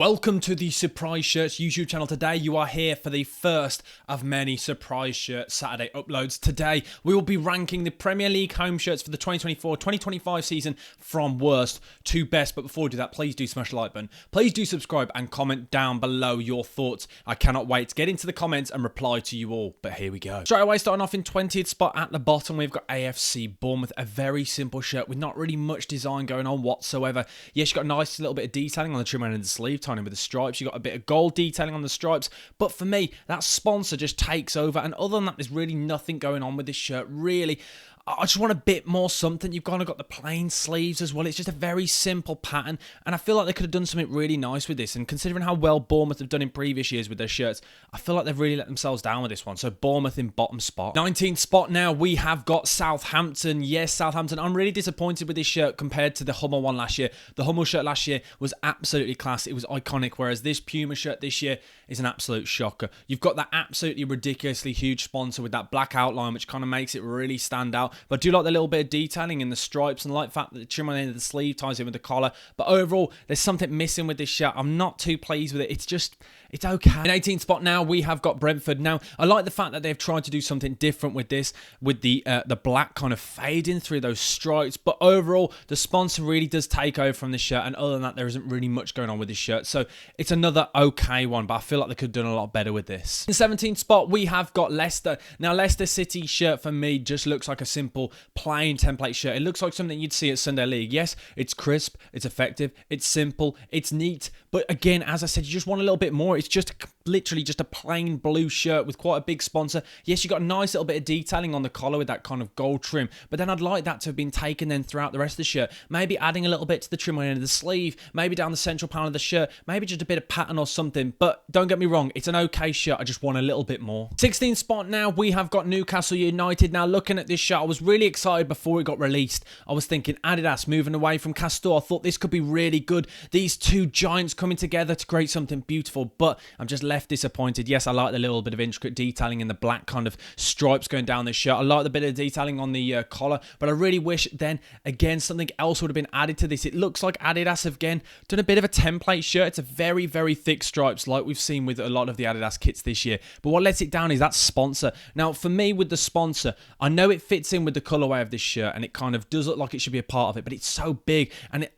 Welcome to the Surprise Shirts YouTube channel. Today you are here for the first of many Surprise Shirt Saturday uploads. Today we will be ranking the Premier League home shirts for the 2024-2025 season from worst to best. But before we do that, please do smash the like button. Please do subscribe and comment down below your thoughts. I cannot wait to get into the comments and reply to you all. But here we go. Straight away, starting off in 20th spot at the bottom, we've got AFC Bournemouth. A very simple shirt with not really much design going on whatsoever. Yes, you've got a nice little bit of detailing on the trim end of the sleeve, in with the stripes. You got a bit of gold detailing on the stripes, but for me that sponsor just takes over, and other than that there's really nothing going on with this shirt really. I just want a bit more something. You've kind of got the plain sleeves as well. It's just a very simple pattern, and I feel like they could have done something really nice with this. And considering how well Bournemouth have done in previous years with their shirts, I feel like they've really let themselves down with this one. So Bournemouth in bottom spot. 19th spot now, we have got Southampton. Yes, Southampton. I'm really disappointed with this shirt compared to the Hummel one last year. The Hummel shirt last year was absolutely class. It was iconic, whereas this Puma shirt this year is an absolute shocker. You've got that absolutely ridiculously huge sponsor with that black outline, which kind of makes it really stand out. But I do like the little bit of detailing in the stripes, and like the fact that the trim on the end of the sleeve ties in with the collar. But overall, there's something missing with this shirt. I'm not too pleased with it. It's okay. In 18th spot now, we have got Brentford. Now, I like the fact that they've tried to do something different with this, with the black kind of fading through those stripes. But overall, the sponsor really does take over from this shirt. And other than that, there isn't really much going on with this shirt. So it's another okay one, but I feel like they could have done a lot better with this. In 17th spot, we have got Leicester. Now, Leicester City shirt for me just looks like a simple plain template shirt. It looks like something you'd see at Sunday League. Yes, it's crisp, it's effective, it's simple, it's neat. But again, as I said, you just want a little bit more. It's just literally just a plain blue shirt with quite a big sponsor. Yes, you got a nice little bit of detailing on the collar with that kind of gold trim, but then I'd like that to have been taken then throughout the rest of the shirt. Maybe adding a little bit to the trim on the end of the sleeve, maybe down the central panel of the shirt, maybe just a bit of pattern or something. But don't get me wrong, it's an okay shirt. I just want a little bit more. 16th spot now, we have got Newcastle United. Now, looking at this shirt, I was really excited before it got released. I was thinking Adidas moving away from Castor. I thought this could be really good. These two giants coming together to create something beautiful, but I'm just left disappointed. Yes, I like the little bit of intricate detailing in the black kind of stripes going down this shirt. I like the bit of detailing on the collar, but I really wish then again something else would have been added to this. It looks like Adidas have again done a bit of a template shirt. It's a very, very thick stripes like we've seen with a lot of the Adidas kits this year, but what lets it down is that sponsor. Now, for me with the sponsor, I know it fits in with the colorway of this shirt and it kind of does look like it should be a part of it, but it's so big, and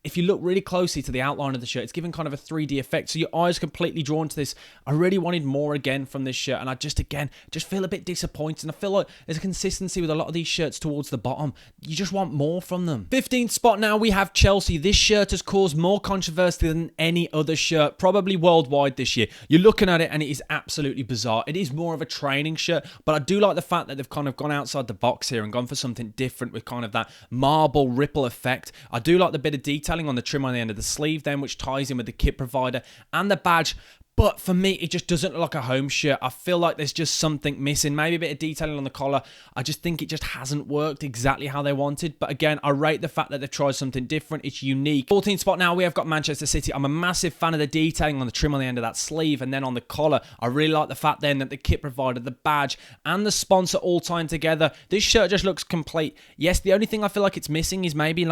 if you look really closely to the outline of the shirt, it's given kind of a 3D effect, so your eyes completely drawn to this. I really wanted more again from this shirt, and I just feel a bit disappointed. And I feel like there's a consistency with a lot of these shirts towards the bottom. You just want more from them. 15th spot now, we have Chelsea. This shirt has caused more controversy than any other shirt, probably worldwide this year. You're looking at it and it is absolutely bizarre. It is more of a training shirt, but I do like the fact that they've kind of gone outside the box here and gone for something different with kind of that marble ripple effect. I do like the bit of detail on the trim on the end of the sleeve then, which ties in with the kit provider and the badge. But for me, it just doesn't look like a home shirt. I feel like there's just something missing. Maybe a bit of detailing on the collar. I just think it just hasn't worked exactly how they wanted. But again, I rate the fact that they've tried something different. It's unique. 14th spot now, we have got Manchester City. I'm a massive fan of the detailing on the trim on the end of that sleeve and then on the collar. I really like the fact then that the kit provider, the badge, and the sponsor all tying together. This shirt just looks complete. Yes, the only thing I feel like it's missing is maybe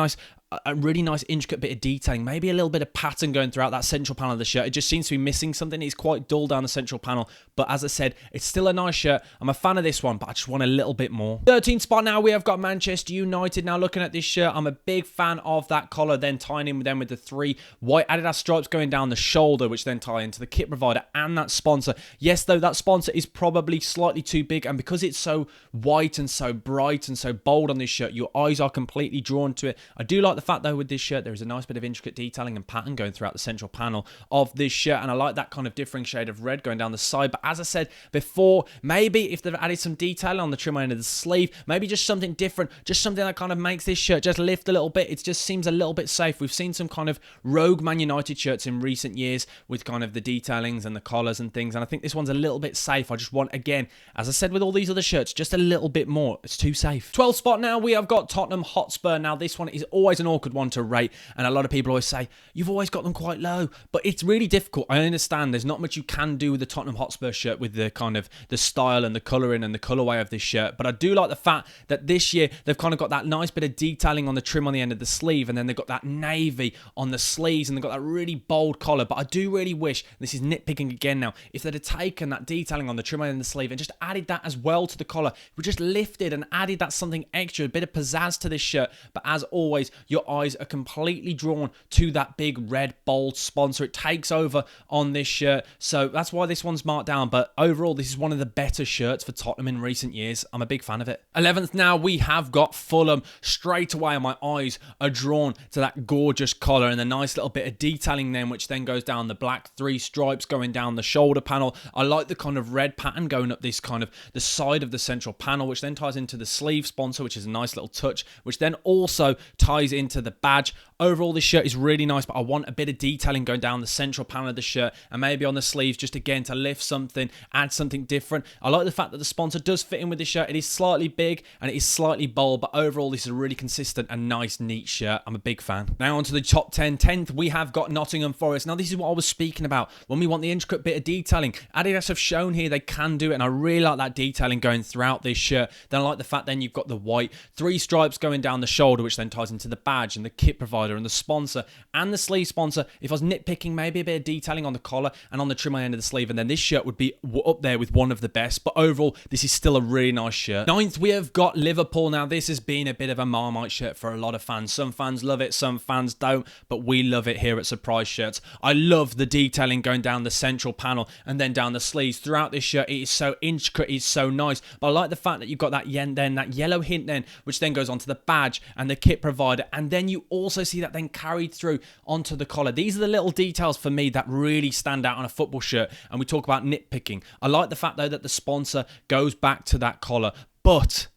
a really nice intricate bit of detailing, maybe a little bit of pattern going throughout that central panel of the shirt. It just seems to be missing something. It's quite dull down the central panel, but as I said, it's still a nice shirt. I'm a fan of this one, but I just want a little bit more. 13th spot now, we have got Manchester United. Now, looking at this shirt, I'm a big fan of that collar then tying in with them with the 3 white Adidas stripes going down the shoulder, which then tie into the kit provider and that sponsor. Yes, though, that sponsor is probably slightly too big, and because it's so white and so bright and so bold on this shirt, your eyes are completely drawn to it. I do like the fact though with this shirt there is a nice bit of intricate detailing and pattern going throughout the central panel of this shirt, and I like that kind of differing shade of red going down the side. But as I said before, maybe if they've added some detail on the trim end of the sleeve, maybe just something different, just something that kind of makes this shirt just lift a little bit. It just seems a little bit safe. We've seen some kind of rogue Man United shirts in recent years with kind of the detailings and the collars and things, and I think this one's a little bit safe. I just want, again, as I said with all these other shirts, just a little bit more. It's too safe. 12th spot now, we have got Tottenham Hotspur. Now, this one is always an awkward one to rate, and a lot of people always say, you've always got them quite low, but it's really difficult. I understand there's not much you can do with the Tottenham Hotspur shirt with the kind of the style and the colouring and the colourway of this shirt, but I do like the fact that this year they've kind of got that nice bit of detailing on the trim on the end of the sleeve, and then they've got that navy on the sleeves, and they've got that really bold collar. But I do really wish, this is nitpicking again now, if they'd have taken that detailing on the trim on the end of the sleeve and just added that as well to the collar, we just lifted and added that something extra, a bit of pizzazz to this shirt. But as always, your eyes are completely drawn to that big red bold sponsor. It takes over on this shirt, so that's why this one's marked down. But overall, this is one of the better shirts for Tottenham in recent years. I'm a big fan of it. 11th now, we have got Fulham. Straight away, my eyes are drawn to that gorgeous collar and the nice little bit of detailing then, which then goes down the black 3 stripes going down the shoulder panel. I like the kind of red pattern going up this kind of the side of the central panel, which then ties into the sleeve sponsor, which is a nice little touch, which then also ties into the badge. Overall, this shirt is really nice, but I want a bit of detailing going down the central panel of the shirt and maybe on the sleeves, just again to lift something, add something different. I like the fact that the sponsor does fit in with the shirt. It is slightly big and it is slightly bold, but overall this is a really consistent and nice, neat shirt. I'm a big fan. Now on to the top 10. 10th, we have got Nottingham Forest. Now this is what I was speaking about when we want the intricate bit of detailing. Adidas have shown here they can do it, and I really like that detailing going throughout this shirt. Then I like the fact then you've got the white 3 stripes going down the shoulder, which then ties into the badge and the kit provider and the sponsor and the sleeve sponsor. If I was nitpicking, maybe a bit of detailing on the collar and on the trim on the end of the sleeve, and then this shirt would be up there with one of the best. But overall, this is still a really nice shirt. 9th, we have got Liverpool. Now this has been a bit of a Marmite shirt for a lot of fans. Some fans love it, some fans don't, but we love it here at Surprise Shirts. I love the detailing going down the central panel and then down the sleeves throughout this shirt. It is so intricate, it's so nice. But I like the fact that you've got that that yellow hint then, which then goes onto the badge and the kit provider, and then you also see that then carried through onto the collar. These are the little details for me that really stand out on a football shirt, and we talk about nitpicking. I like the fact though that the sponsor goes back to that collar, but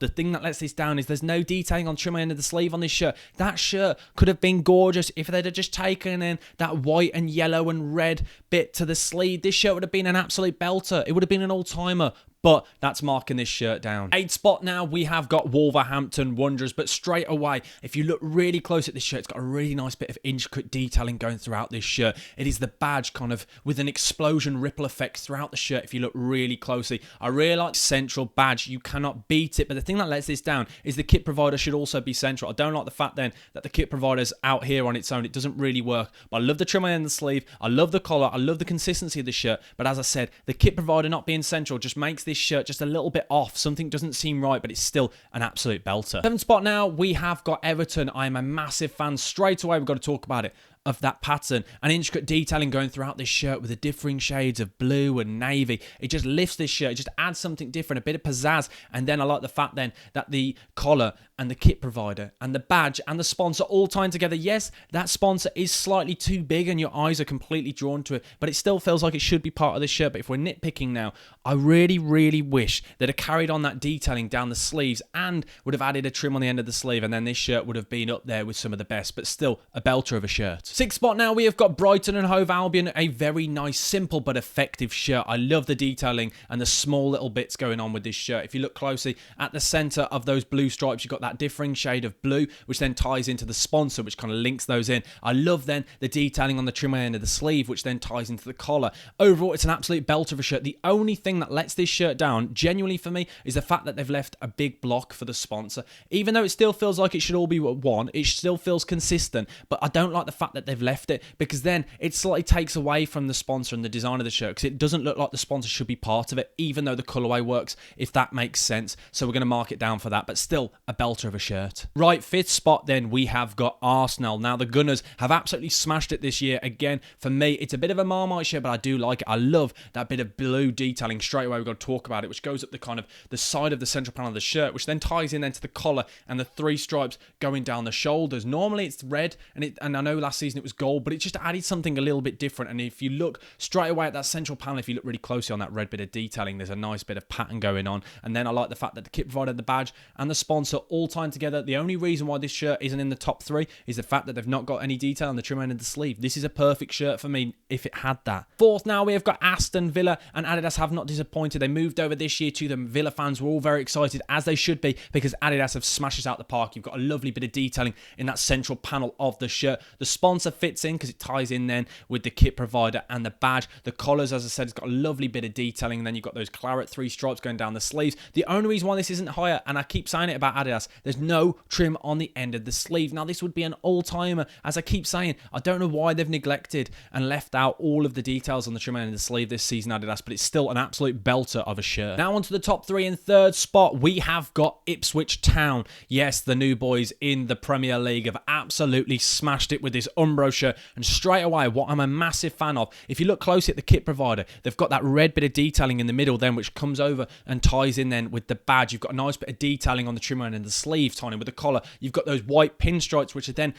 the thing that lets this down is there's no detailing on trim end of the sleeve on this shirt. That shirt could have been gorgeous if they'd have just taken in that white and yellow and red bit to the sleeve. This shirt would have been an absolute belter. It would have been an all-timer. But that's marking this shirt down. 8th spot now, we have got Wolverhampton Wanderers. But straight away, if you look really close at this shirt, it's got a really nice bit of intricate detailing going throughout this shirt. It is the badge kind of with an explosion ripple effect throughout the shirt if you look really closely. I really like central badge. You cannot beat it. But the thing that lets this down is the kit provider should also be central. I don't like the fact then that the kit provider's out here on its own. It doesn't really work. But I love the trim on the end of the sleeve. I love the collar. I love the consistency of the shirt. But as I said, the kit provider not being central just makes this shirt just a little bit off. Something doesn't seem right, but it's still an absolute belter. 7th spot now, we have got Everton. I am a massive fan. Straight away, we've got to talk about it. Of that pattern and intricate detailing going throughout this shirt with the differing shades of blue and navy. It just lifts this shirt. It just adds something different, a bit of pizzazz. And then I like the fact then that the collar and the kit provider and the badge and the sponsor all tying together. Yes, that sponsor is slightly too big and your eyes are completely drawn to it, but it still feels like it should be part of this shirt. But if we're nitpicking now, I really, really wish that it carried on that detailing down the sleeves and would have added a trim on the end of the sleeve, and then this shirt would have been up there with some of the best, but still a belter of a shirt. 6th spot now, we have got Brighton and Hove Albion. A very nice, simple but effective shirt. I love the detailing and the small little bits going on with this shirt. If you look closely at the centre of those blue stripes, you've got that differing shade of blue, which then ties into the sponsor, which kind of links those in. I love then the detailing on the trim end of the sleeve, which then ties into the collar. Overall, it's an absolute belter of a shirt. The only thing that lets this shirt down, genuinely for me, is the fact that they've left a big block for the sponsor. Even though it still feels like it should all be one, it still feels consistent, but I don't like the fact that they've left it, because then it slightly takes away from the sponsor and the design of the shirt, because it doesn't look like the sponsor should be part of it, even though the colourway works, if that makes sense. So we're going to mark it down for that, but still a belter of a shirt. Right, 5th spot then, we have got Arsenal. Now the Gunners have absolutely smashed it this year. Again, for me, it's a bit of a Marmite shirt, but I do like it. I love that bit of blue detailing. Straight away, we've got to talk about it, which goes up the kind of the side of the central panel of the shirt, which then ties in then to the collar and the 3 stripes going down the shoulders. Normally it's red, and I know last season season it was gold, but it just added something a little bit different. And if you look straight away at that central panel, if you look really closely on that red bit of detailing, there's a nice bit of pattern going on. And then I like the fact that the kit provider, the badge, and the sponsor all tied together. The only reason why this shirt isn't in the top 3 is the fact that they've not got any detail on the trim end of the sleeve. This is a perfect shirt for me if it had that. Fourth, now we have got Aston Villa, and Adidas have not disappointed. They moved over this year to them. Villa fans were all very excited, as they should be, because Adidas have smashed us out the park. You've got a lovely bit of detailing in that central panel of the shirt. The sponsor fits in because it ties in then with the kit provider and the badge. The collars, as I said, it's got a lovely bit of detailing, and then you've got those claret 3 stripes going down the sleeves. The only reason why this isn't higher, and I keep saying it about Adidas, there's no trim on the end of the sleeve. Now, this would be an all-timer, as I keep saying. I don't know why they've neglected and left out all of the details on the trim end of the sleeve this season, Adidas, but it's still an absolute belter of a shirt. Now onto the top 3. In third spot, we have got Ipswich Town. Yes, the new boys in the Premier League have absolutely smashed it with this Umbro shirt, and straight away, what I'm a massive fan of, if you look closely at the kit provider, they've got that red bit of detailing in the middle then, which comes over and ties in then with the badge. You've got a nice bit of detailing on the trim end and the sleeve tying in with the collar. You've got those white pinstripes, which are then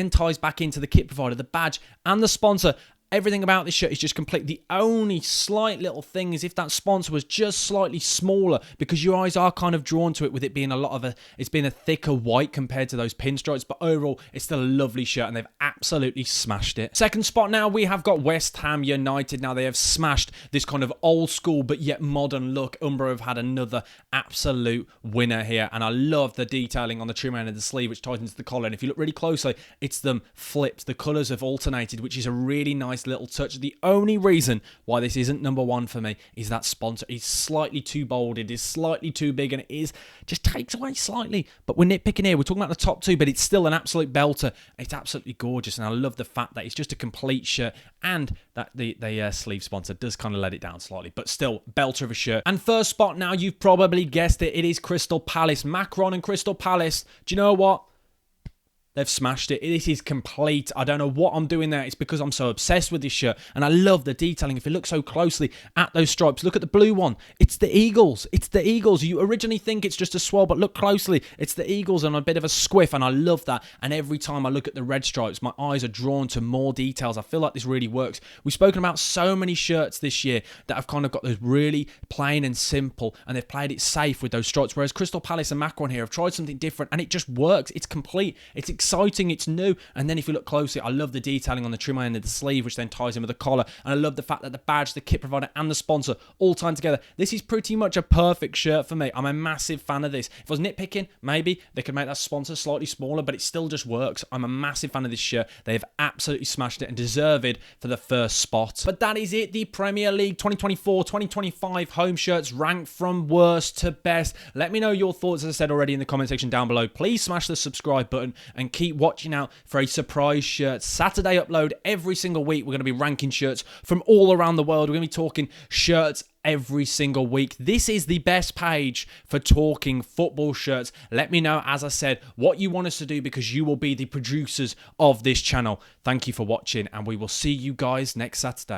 ties back into the kit provider, the badge, and the sponsor. Everything about this shirt is just complete. The only slight little thing is if that sponsor was just slightly smaller, because your eyes are kind of drawn to it with it being it's been a thicker white compared to those pinstripes, but overall it's still a lovely shirt and they've absolutely smashed it. Second spot, now we have got West Ham United. Now they have smashed this kind of old school but yet modern look. Umbro have had another absolute winner here, and I love the detailing on the trim end of the sleeve, which ties into the collar, and if you look really closely, it's them flipped. The colours have alternated, which is a really nice little touch. The only reason why this isn't number 1 for me is that sponsor is slightly too bold, it is slightly too big, and it just takes away slightly. But we're nitpicking here, we're talking about the top 2, but it's still an absolute belter. It's absolutely gorgeous, and I love the fact that it's just a complete shirt, and that the sleeve sponsor does kind of let it down slightly, but still belter of a shirt. And first spot, now you've probably guessed it, it is Crystal Palace. Macron and Crystal Palace, do you know what? They've smashed it. This is complete. I don't know what I'm doing there. It's because I'm so obsessed with this shirt. And I love the detailing. If you look so closely at those stripes, look at the blue one. It's the Eagles. It's the Eagles. You originally think it's just a swirl, but look closely. It's the Eagles and a bit of a squiff. And I love that. And every time I look at the red stripes, my eyes are drawn to more details. I feel like this really works. We've spoken about so many shirts this year that have kind of got those really plain and simple, and they've played it safe with those stripes. Whereas Crystal Palace and Macron here have tried something different, and it just works. It's complete. It's exciting, it's new, and then if you look closely, I love the detailing on the trim end of the sleeve, which then ties in with the collar, and I love the fact that the badge, the kit provider, and the sponsor all tied together. This is pretty much a perfect shirt for me. I'm a massive fan of this. If I was nitpicking, maybe they could make that sponsor slightly smaller, but it still just works. I'm a massive fan of this shirt. They've absolutely smashed it and deserved for the first spot. But that is it, the Premier League 2024-2025 home shirts ranked from worst to best. Let me know your thoughts, as I said already, in the comment section down below. Please smash the subscribe button and keep watching out for a surprise shirt Saturday upload every single week. We're going to be ranking shirts from all around the world. We're going to be talking shirts every single week. This is the best page for talking football shirts. Let me know, as I said, what you want us to do, because you will be the producers of this channel. Thank you for watching, and we will see you guys next Saturday.